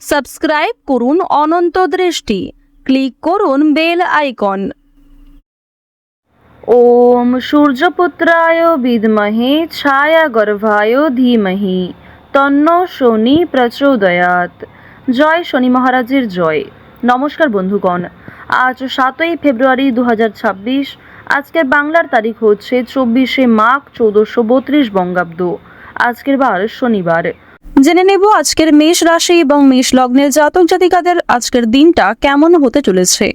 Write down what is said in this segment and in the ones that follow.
Subscribe করুন অনন্ত দৃষ্টি, click করুন বেল আইকন। ওম সূর্যপুত্রায় বিদ্মহে ছায়াগর্ভায় ধীমহি তন্নো শনি প্রচোদয়াৎ। জয় শনি মহারাজের জয়। নমস্কার বন্ধুগণ, আজ 7ই ফেব্রুয়ারি 2026। আজকের বাংলার তারিখ হচ্ছে 24শে মাঘ 1432 বঙ্গাব্দ। আজকের বার শনিবার। জেনে নেব আজকের মেষ রাশি এবং মেষ লগ্নের জাতক জাতিকাদের আজকের দিনটা কেমন হতে চলেছে।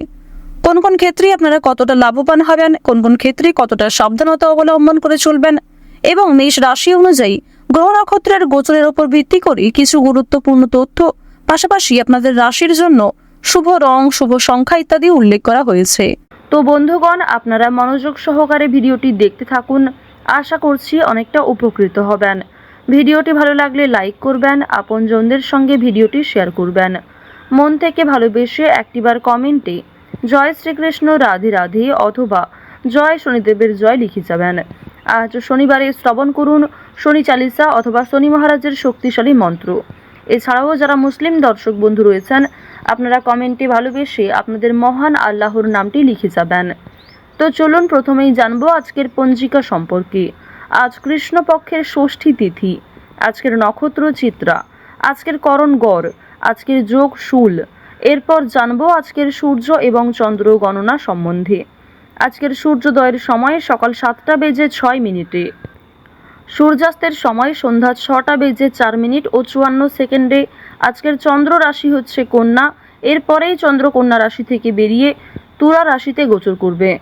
কোন কোন ক্ষেত্রে আপনারা কতটা লাভবান হবেন, কোন কোন ক্ষেত্রে কতটা সাবধানতা অবলম্বন করে চলবেন, এবং মেষ রাশি অনুযায়ী গ্রহ নক্ষত্রের গোচরের উপর ভিত্তি করে কিছু গুরুত্বপূর্ণ তথ্য, পাশাপাশি আপনাদের রাশির জন্য শুভ রং, শুভ সংখ্যা ইত্যাদি উল্লেখ করা হয়েছে। তো বন্ধুগণ, আপনারা মনোযোগ সহকারে ভিডিওটি দেখতে থাকুন। আশা করছি অনেকটা উপকৃত হবেন। ভিডিওটি ভালো লাগলে লাইক করবেন, আপনজনদের সঙ্গে ভিডিওটি শেয়ার করবেন। মন থেকে ভালোবেসে একটিবার কমেন্টে জয় শ্রীকৃষ্ণ, রাধে রাধে অথবা জয় শনিদেবের জয় লিখে যাবেন। আজ শনিবারে শ্রবণ করুন শনি চালিসা অথবা শনি মহারাজের শক্তিশালী মন্ত্র। এছাড়াও যারা মুসলিম দর্শক বন্ধু রয়েছেন, আপনারা কমেন্টে ভালোবেসে আপনাদের মহান আল্লাহর নামটি লিখে যাবেন। তো চলুন প্রথমেই জানবো আজকের পঞ্জিকা সম্পর্কে। আজ কৃষ্ণপক্ষের ষষ্ঠী তিথি, আজকের নক্ষত্র চিত্রা, আজকের করণ গড়, আজকের যোগ শূল। এরপর জানবো আজকের সূর্য এবং চন্দ্র গণনা সম্বন্ধে। আজকের সূর্যোদয়ের সময় সকাল 7টা বেজে 6 মিনিটে, সূর্যাস্তের সময় সন্ধ্যা 6টা বেজে 4 মিনিট ও 54 সেকেন্ডে। আজকের চন্দ্র রাশি হচ্ছে কন্যা। এরপরেই চন্দ্র কন্যা রাশি থেকে বেরিয়ে তুলা রাশিতে গোচর করবে।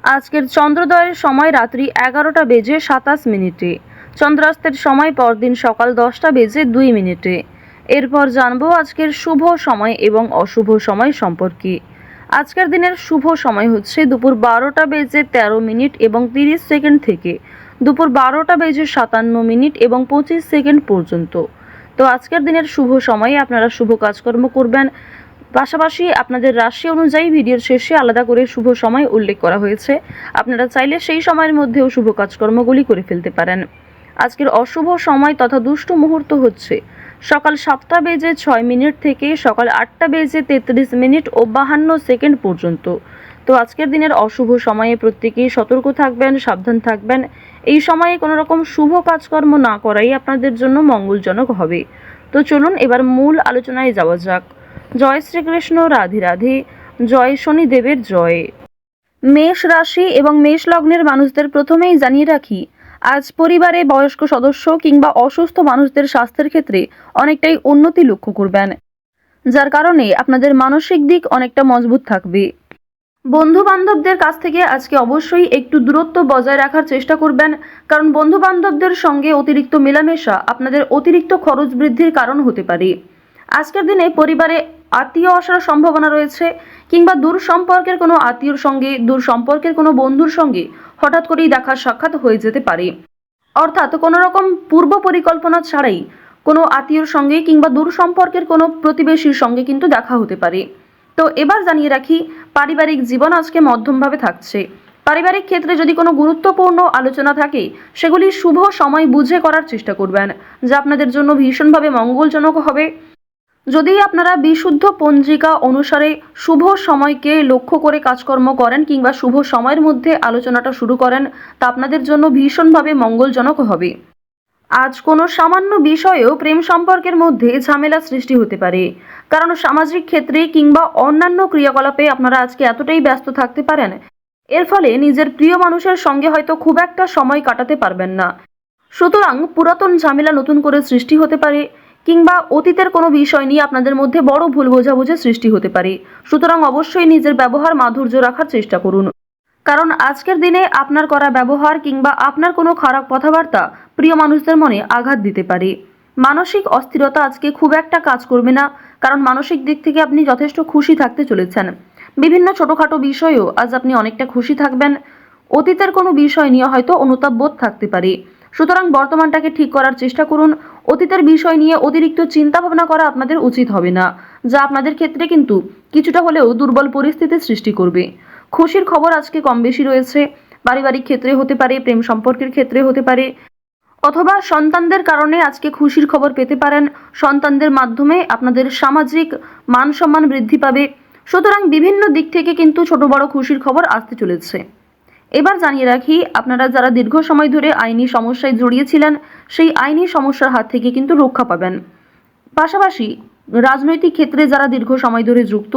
আজকের চন্দ্রোদয়ের সময় রাত্রি 11টা বেজে 27 মিনিটে, চন্দ্রাস্তের সময় পরদিন সকাল 10টা বেজে 2 মিনিটে। এরপর জানবো আজকের শুভ সময় এবং অশুভ সময় সম্পর্কে। আজকের দিনের শুভ সময় হচ্ছে দুপুর 12টা বেজে 13 মিনিট এবং 30 সেকেন্ড থেকে দুপুর 12টা বেজে 57 মিনিট এবং 25 সেকেন্ড পর্যন্ত। তো আজকের দিনের শুভ সময়ে আপনারা শুভ কাজকর্ম করবেন। পাশাপাশি আপনাদের রাশি অনুযায়ী ভিডিওর শেষে আলাদা করে শুভ সময় উল্লেখ করা হয়েছে, আপনারা চাইলে সেই সময়ের মধ্যেও শুভ কাজকর্মগুলি করে ফেলতে পারেন। আজকের অশুভ সময় তথা দুষ্ট মুহূর্ত হচ্ছে সকাল 7টা বেজে 6 মিনিট থেকে সকাল 8টা বেজে 33 মিনিট ও 52 সেকেন্ড পর্যন্ত। তো আজকের দিনের অশুভ সময়ে প্রত্যেকেই সতর্ক থাকবেন, সাবধান থাকবেন। এই সময়ে কোনো রকম শুভ কাজকর্ম না করাই আপনাদের জন্য মঙ্গলজনক হবে। তো চলুন এবার মূল আলোচনায় যাওয়া যাক। জয় শ্রীকৃষ্ণ, রাধে রাধে, জয় শনিদেবের জয়। মেষ রাশি এবং মেষ লগ্নের মানুষদের প্রথমেই জানিয়ে রাখি, আজ পরিবারে বয়স্ক সদস্য কিংবা অসুস্থ মানুষদের স্বাস্থ্যের ক্ষেত্রে অনেকটাই উন্নতি লক্ষ্য করবেন, যার কারণে আপনাদের মানসিক দিক অনেকটা মজবুত থাকবে। বন্ধু বান্ধবদের কাছ থেকে আজকে অবশ্যই একটু দূরত্ব বজায় রাখার চেষ্টা করবেন, কারণ বন্ধু বান্ধবদের সঙ্গে অতিরিক্ত মেলামেশা আপনাদের অতিরিক্ত খরচ বৃদ্ধির কারণ হতে পারে। আজকের দিনে পরিবারে আত্মীয় আসার সম্ভাবনা রয়েছে, কিংবা দূর সম্পর্কের কোনো আত্মীয়র সঙ্গে, দূর সম্পর্কের কোনো বন্ধুর সঙ্গে হঠাৎ করেই দেখা সাক্ষাৎ হয়ে যেতে পারে। অর্থাৎ কোনো রকম পূর্ব পরিকল্পনা ছাড়াই কোনো আত্মীয়র সঙ্গে কিংবা দূর সম্পর্কের কোনো প্রতিবেশীর সঙ্গে কিন্তু দেখা হতে পারে। তো এবার জানিয়ে রাখি, পারিবারিক জীবন আজকে মধ্যমভাবে থাকছে। পারিবারিক ক্ষেত্রে যদি কোনো গুরুত্বপূর্ণ আলোচনা থাকে, সেগুলি শুভ সময় বুঝে করার চেষ্টা করবেন, যা আপনাদের জন্য ভীষণভাবে মঙ্গলজনক হবে। যদি আপনারা বিশুদ্ধ পঞ্জিকা অনুসারে শুভ সময়কে লক্ষ্য করে কাজকর্ম করেন কিংবা শুভ সময়ের মধ্যে আলোচনাটা শুরু করেন, তা আপনাদের জন্য ভীষণভাবে মঙ্গলজনক হবে। আজ কোনো সামান্য বিষয়েও প্রেম সম্পর্কের মধ্যে ঝামেলা সৃষ্টি হতে পারে, কারণ সামাজিক ক্ষেত্রে কিংবা অন্যান্য ক্রিয়াকলাপে আপনারা আজকে এতটাই ব্যস্ত থাকতে পারেন, এর ফলে নিজের প্রিয় মানুষের সঙ্গে হয়তো খুব একটা সময় কাটাতে পারবেন না। সুতরাং পুরাতন ঝামেলা নতুন করে সৃষ্টি হতে পারে, কিংবা অতীতের কোনো বিষয় নিয়ে আপনাদের মধ্যে বড় ভুল বোঝাবুঝি সৃষ্টি হতে পারে। সুতরাং অবশ্যই নিজের ব্যবহার মাধুর্য রাখার চেষ্টা করুন, কারণ আজকের দিনে আপনার করা ব্যবহার কিংবা আপনার কোনো খারাপ কথাবার্তা প্রিয় মানুষদের মনে আঘাত দিতে পারে। মানসিক অস্থিরতা আজকে খুব একটা কাজ করবে না, কারণ মানসিক দিক থেকে আপনি যথেষ্ট খুশি থাকতে চলেছেন। বিভিন্ন ছোটোখাটো বিষয়েও আজ আপনি অনেকটা খুশি থাকবেন। অতীতের কোনো বিষয় নিয়ে হয়তো অনুতাপ বোধ থাকতে পারে, সুতরাং বর্তমানটাকে ঠিক করার চেষ্টা করুন। অতীতের বিষয় নিয়ে অতিরিক্ত চিন্তা ভাবনা করা আপনাদের উচিত হবে না, যা আপনাদের ক্ষেত্রে কিন্তু কিছুটা হলেও দুর্বল পরিস্থিতির সৃষ্টি করবে। খুশির খবর আজকে কম বেশি রয়েছে, পারিবারিক ক্ষেত্রে হতে পারে, প্রেম সম্পর্কের ক্ষেত্রে হতে পারে। অথবা সন্তানদের কারণে আজকে খুশির খবর পেতে পারেন। সন্তানদের মাধ্যমে আপনাদের সামাজিক মান সম্মান বৃদ্ধি পাবে। সুতরাং বিভিন্ন দিক থেকে কিন্তু ছোট বড় খুশির খবর আসতে চলেছে। এবার জানিয়ে রাখি, আপনারা যারা দীর্ঘ সময় ধরে আইনি সমস্যায় জড়িয়েছিলেন, সেই আইনি সমস্যার হাত থেকে কিন্তু রক্ষা পাবেন। পাশাপাশি রাজনৈতিক ক্ষেত্রে যারা দীর্ঘ সময় ধরে যুক্ত,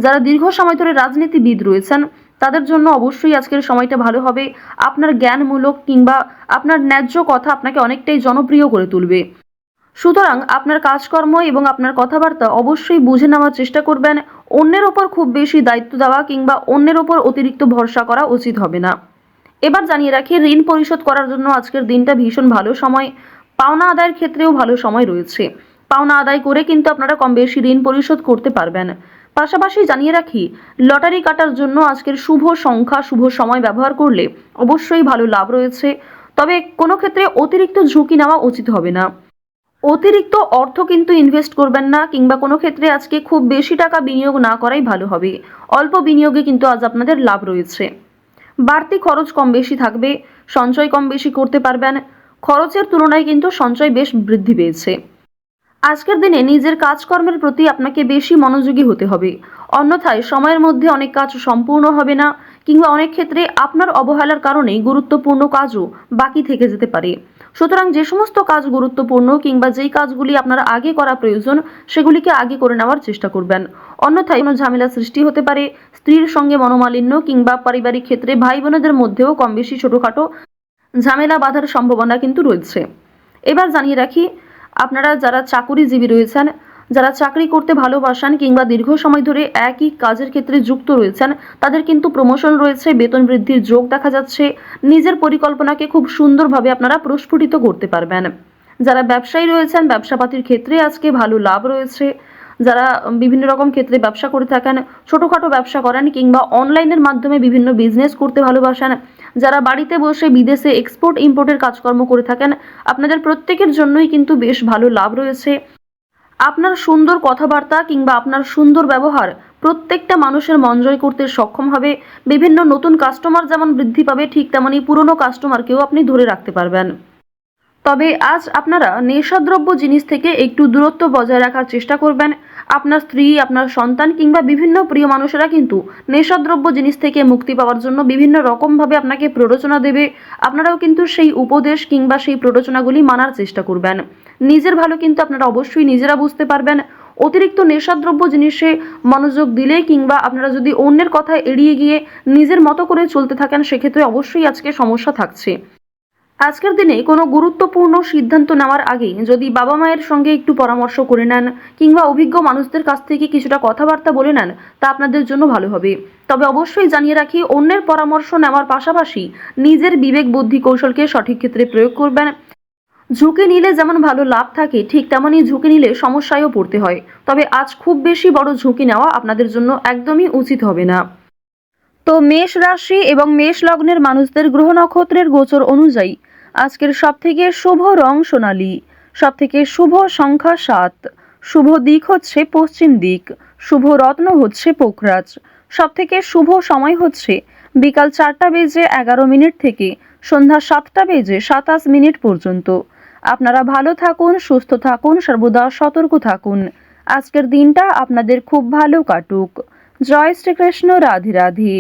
যারা দীর্ঘ সময় ধরে রাজনীতিবিদ রয়েছেন, তাদের জন্য অবশ্যই আজকের সময়টা ভালো হবে। আপনার জ্ঞানমূলক কিংবা আপনার ন্যায্য কথা আপনাকে অনেকটাই জনপ্রিয় করে তুলবে। সুতরাং আপনার কাজকর্ম এবং আপনার কথাবার্তা অবশ্যই বুঝে নেওয়ার চেষ্টা করবেন। অন্যের ওপর খুব বেশি দায়িত্ব দেওয়া কিংবা অন্যের ওপর অতিরিক্ত ভরসা করা উচিত হবে না। এবার জানিয়ে রাখি, ঋণ পরিশোধ করার জন্য আজকের দিনটা ভীষণ ভালো সময়। পাওনা আদায়ের ক্ষেত্রেও ভালো সময় রয়েছে। পাওনা আদায় করে কিন্তু আপনারা কম বেশি ঋণ পরিশোধ করতে পারবেন। পাশাপাশি জানিয়ে রাখি, লটারি কাটার জন্য আজকের শুভ সংখ্যা শুভ সময় ব্যবহার করলে অবশ্যই ভালো লাভ রয়েছে। তবে কোনো ক্ষেত্রে অতিরিক্ত ঝুঁকি নেওয়া উচিত হবে না। অতিরিক্ত অর্থ কিন্তু ইনভেস্ট করবেন না, কিংবা কোনো ক্ষেত্রে আজকে খুব বেশি টাকা বিনিয়োগ না করাই ভালো হবে। অল্প বিনিয়োগে কিন্তু আজ আপনাদের লাভ রয়েছে। বাড়তি খরচ কম বেশি থাকবে, সঞ্চয় কম বেশি করতে পারবেন। খরচের তুলনায় কিন্তু সঞ্চয় বেশ বৃদ্ধি পেয়েছে। আজকের দিনে নিজের কাজকর্মের প্রতি আপনাকে বেশি মনোযোগী হতে হবে, অন্যথায় সময়ের মধ্যে অনেক কাজ সম্পূর্ণ হবে না, কিংবা অনেক ক্ষেত্রে আপনার অবহেলার কারণে গুরুত্বপূর্ণ কাজও বাকি থেকে যেতে পারে। সুতরাং যে সমস্ত কাজ গুরুত্বপূর্ণ কিংবা যেই কাজগুলি আপনার আগে করা প্রয়োজন, সেগুলিকে আগে করে নেওয়ার চেষ্টা করবেন। অন্যথায় কোনো ঝামেলা সৃষ্টি হতে পারে। স্ত্রীর সঙ্গে মনোমালিন্য কিংবা পারিবারিক ক্ষেত্রে ভাই বোনেদের মধ্যেও কম বেশি ছোটোখাটো ঝামেলা বাঁধার সম্ভাবনা কিন্তু রয়েছে। এবার জানিয়ে রাখি, আপনারা যারা চাকুরিজীবী রয়েছেন, যারা চাকরি করতে ভালোবাসেন কিংবা দীর্ঘ সময় ধরে একই কাজের ক্ষেত্রে যুক্ত রয়েছেন, তাদের কিন্তু প্রমোশন রয়েছে, বেতন বৃদ্ধির যোগ দেখা যাচ্ছে। নিজের পরিকল্পনাকে খুব সুন্দরভাবে আপনারা প্রস্ফুটিত করতে পারবেন। যারা ব্যবসায়ী রয়েছেন, ব্যবসাপাতির ক্ষেত্রে আজকে ভালো লাভ রয়েছে। যারা বিভিন্ন রকম ক্ষেত্রে ব্যবসা করে থাকেন, ছোটোখাটো ব্যবসা করেন কিংবা অনলাইনের মাধ্যমে বিভিন্ন বিজনেস করতে ভালোবাসেন, যারা বাড়িতে বসে বিদেশে এক্সপোর্ট ইম্পোর্টের কাজকর্ম করে থাকেন, আপনাদের প্রত্যেকের জন্যই কিন্তু বেশ ভালো লাভ রয়েছে। আপনার সুন্দর কথাবার্তা কিংবা আপনার সুন্দর ব্যবহার প্রত্যেকটা মানুষের মন জয় করতে সক্ষম হবে। বিভিন্ন নতুন কাস্টমার যেমন বৃদ্ধি পাবে, ঠিক তেমনি পুরনো কাস্টমারকেও আপনি ধরে রাখতে পারবেন। তবে আজ আপনারা নেশাদ্রব্য জিনিস থেকে একটু দূরত্ব বজায় রাখার চেষ্টা করবেন। আপনার স্ত্রী, আপনার সন্তান কিংবা বিভিন্ন প্রিয় মানুষেরা কিন্তু নেশাদ্রব্য জিনিস থেকে মুক্তি পাওয়ার জন্য বিভিন্ন রকমভাবে আপনাকে প্ররোচনা দেবে। আপনারাও কিন্তু সেই উপদেশ কিংবা সেই প্ররোচনাগুলি মানার চেষ্টা করবেন। নিজের ভালো কিন্তু আপনারা অবশ্যই নিজেরা বুঝতে পারবেন। অতিরিক্ত নেশাদ্রব্য জিনিসে মনোযোগ দিলে কিংবা আপনারা যদি অন্যের কথা এড়িয়ে গিয়ে নিজের মতো করে চলতে থাকেন, সেক্ষেত্রে অবশ্যই আজকে সমস্যা থাকছে। আজকের দিনে কোনো গুরুত্বপূর্ণ সিদ্ধান্ত নেওয়ার আগে যদি বাবা মায়ের সঙ্গে একটু পরামর্শ করে নেন কিংবা অভিজ্ঞ মানুষদের কাছ থেকে কিছুটা কথাবার্তা বলে নেন, তা আপনাদের জন্য ভালো হবে। তবে অবশ্যই জানিয়ে রাখি, অন্যের পরামর্শ নেওয়ার পাশাপাশি নিজের বিবেক বুদ্ধি কৌশলকে সঠিক ক্ষেত্রে প্রয়োগ করবেন। ঝুঁকি নিলে যেমন ভালো লাভ থাকে, ঠিক তেমনই ঝুঁকি নিলে সমস্যায়ও পড়তে হয়। তবে আজ খুব বেশি বড় ঝুঁকি নেওয়া আপনাদের জন্য একদমই উচিত হবে না। তো মেষ রাশি এবং মেষ লগ্নের মানুষদের গ্রহ নক্ষত্রের গোচর অনুযায়ী আজকের সবথেকে শুভ রং সোনালী, সবথেকে শুভ সংখ্যা 7, শুভ দিক হচ্ছে পশ্চিম দিক, শুভ রত্ন হচ্ছে পোখরাজ, সবথেকে শুভ সময় হচ্ছে বিকাল 4:11 থেকে সন্ধ্যা 7:27 পর্যন্ত। আপনারা ভালো থাকুন, সুস্থ থাকুন, সর্বদা সতর্ক থাকুন। আজকের দিনটা আপনাদের খুব ভালো কাটুক। জয় শ্রীকৃষ্ণ। রাধে রাধে।